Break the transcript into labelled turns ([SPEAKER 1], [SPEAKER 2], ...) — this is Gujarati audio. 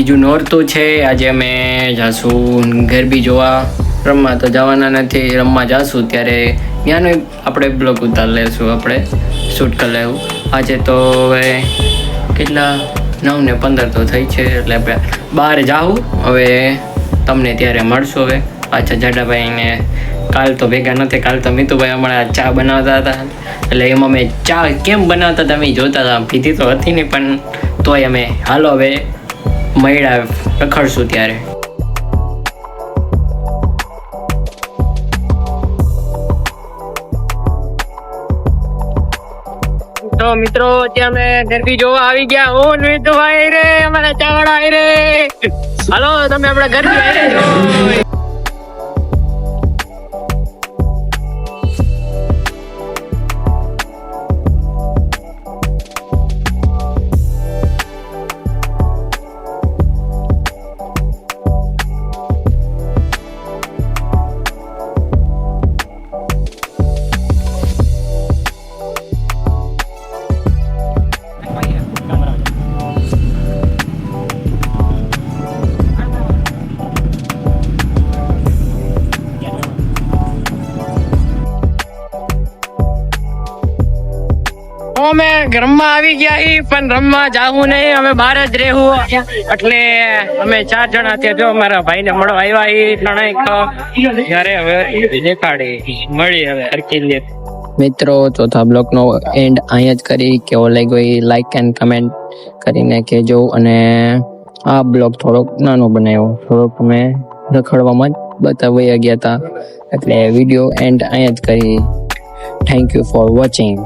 [SPEAKER 1] બીજું નોરતું છે. આજે અમે જાશું ગરબી જોવા. રમવા તો જવાના નથી, રમવા જાશું ત્યારે ત્યાંનો આપણે બ્લોગ ઉતાર લેશું, આપણે શૂટ કરી લેવું. આજે તો હવે કેટલા 9:15 તો થઈ છે, એટલે આપણે બહાર જાઉં. હવે તમને ત્યારે મળશું. હવે પાછા જાડાભાઈને કાલ તો ભેગા નથી, કાલ તો મિતુભાઈ હમણાં ચા બનાવતા હતા, એટલે એમાં મેં ચા કેમ બનાવતા હતા અમે જોતા હતા. પીધી તો હતી નહીં, પણ તોય અમે હાલો હવે મળ્યા રખડશું ત્યારે. તો મિત્રો ત્યાં અમે ગરબી જોવા આવી ગયા. હું મિતુભાઈ રે, અમારા ચાવડા આવી રે. હાલો તમે આપણા ગરબી આવી રે. અમે રમવા આવી ગયા ઈ, પણ રમવા જાવું નહીં, અમે બહાર જ રહેવું. એટલે અમે 4 જણા ત્યાં જો મારા ભાઈ ને મળવા આવ્યા. ઈ ત્રણેય ત્યારે હવે દેખાડી મળી. હવે હરકી મિત્રો ચોથા બ્લોક નો એન્ડ અહીંયા જ કરી. કેવો લાગ્યો એ લાઈક એન્ડ કમેન્ટ કરીને કહેજો. અને આ બ્લોગ થોડોક નાનો બનાવ્યો, થોડોક અમે રખડવામાં જ બતાવી ગયા હતા, એટલે વિડીયો એન્ડ અહીંયા જ કરી. Thank you for watching.